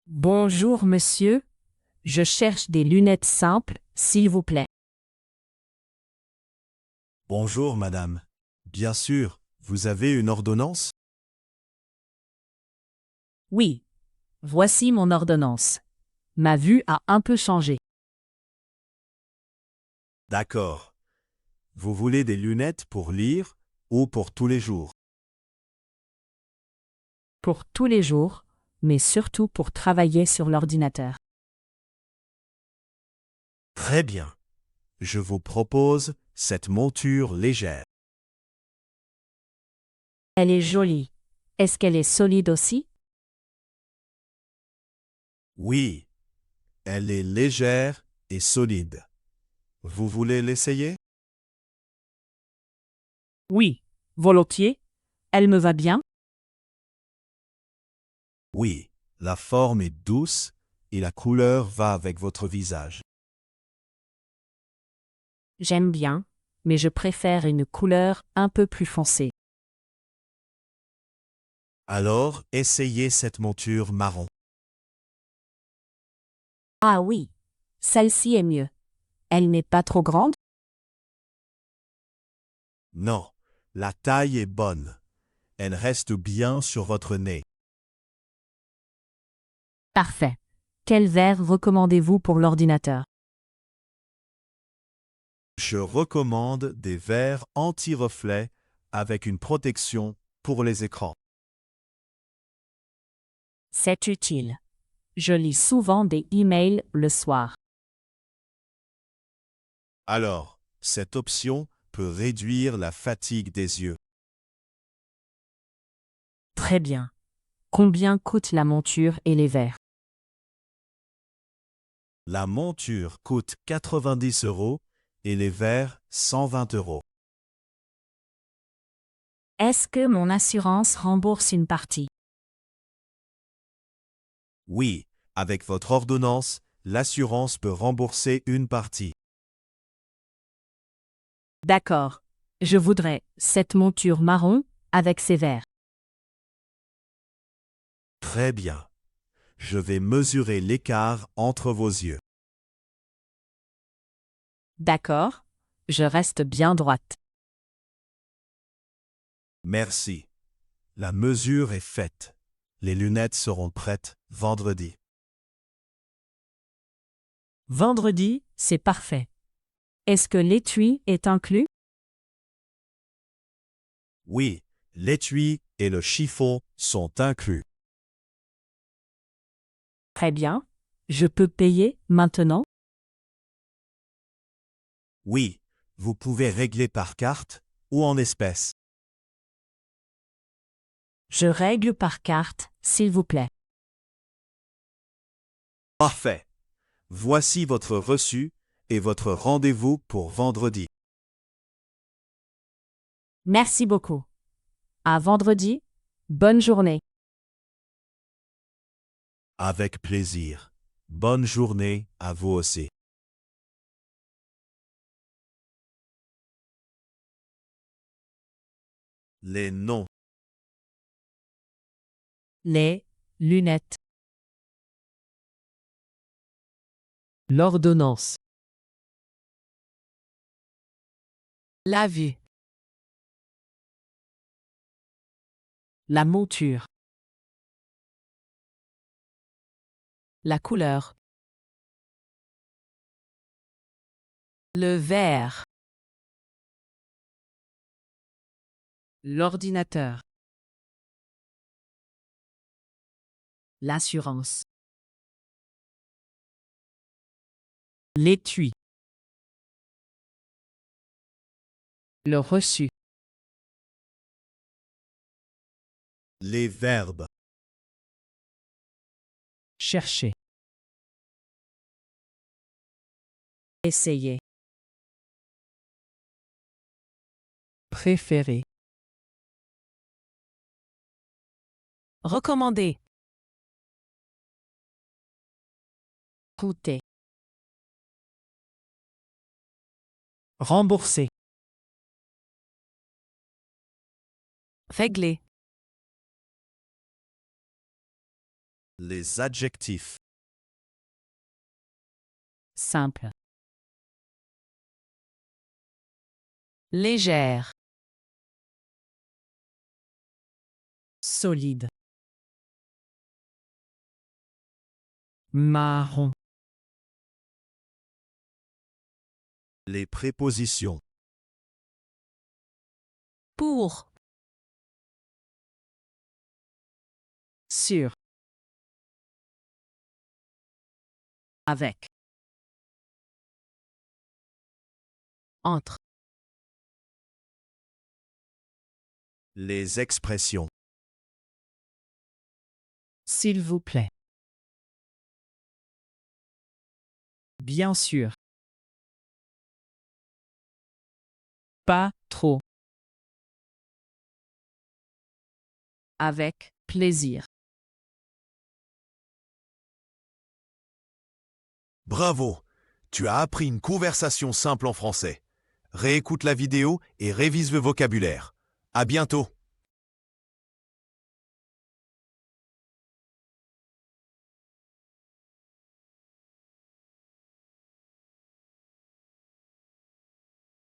Bonjour monsieur, je cherche des lunettes simples, s'il vous plaît. Bonjour, madame. Bien sûr, vous avez une ordonnance? Oui, voici mon ordonnance. Ma vue a un peu changé. D'accord. Vous voulez des lunettes pour lire ou pour tous les jours? Pour tous les jours, mais surtout pour travailler sur l'ordinateur. Très bien. Je vous propose cette monture légère. Elle est jolie. Est-ce qu'elle est solide aussi? Oui, elle est légère et solide. Vous voulez l'essayer? Oui, volontiers. Elle me va bien. Oui, la forme est douce et la couleur va avec votre visage. J'aime bien, mais je préfère une couleur un peu plus foncée. Alors, essayez cette monture marron. Ah oui, celle-ci est mieux. Elle n'est pas trop grande? Non, la taille est bonne. Elle reste bien sur votre nez. Parfait. Quel verre recommandez-vous pour l'ordinateur? Je recommande des verres anti-reflets avec une protection pour les écrans. C'est utile. Je lis souvent des emails le soir. Alors, cette option peut réduire la fatigue des yeux. Très bien. Combien coûte la monture et les verres? La monture coûte 90 € et les verres 120 €. Est-ce que mon assurance rembourse une partie? Oui, avec votre ordonnance, l'assurance peut rembourser une partie. D'accord. Je voudrais cette monture marron avec ses verres. Très bien. Je vais mesurer l'écart entre vos yeux. D'accord. Je reste bien droite. Merci. La mesure est faite. Les lunettes seront prêtes vendredi. Vendredi, c'est parfait. Est-ce que l'étui est inclus? Oui, l'étui et le chiffon sont inclus. Très bien. Je peux payer maintenant? Oui, vous pouvez régler par carte ou en espèces. Je règle par carte, s'il vous plaît. Parfait. Voici votre reçu et votre rendez-vous pour vendredi. Merci beaucoup. À vendredi. Bonne journée. Avec plaisir. Bonne journée à vous aussi. Les noms. Les lunettes. L'ordonnance. La vue. La monture. La couleur. Le verre. L'ordinateur. L'assurance. L'étui. Le reçu. Les verbes. Chercher. Essayer. Préféré. Recommander. Coûter. Remboursé. Régler. Les adjectifs. Simple. Légère. Solide. Marron. Les prépositions. Pour. Sur. Avec. Entre. Les expressions. S'il vous plaît. Bien sûr. Pas trop. Avec plaisir. Bravo! Tu as appris une conversation simple en français. Réécoute la vidéo et révise le vocabulaire. À bientôt!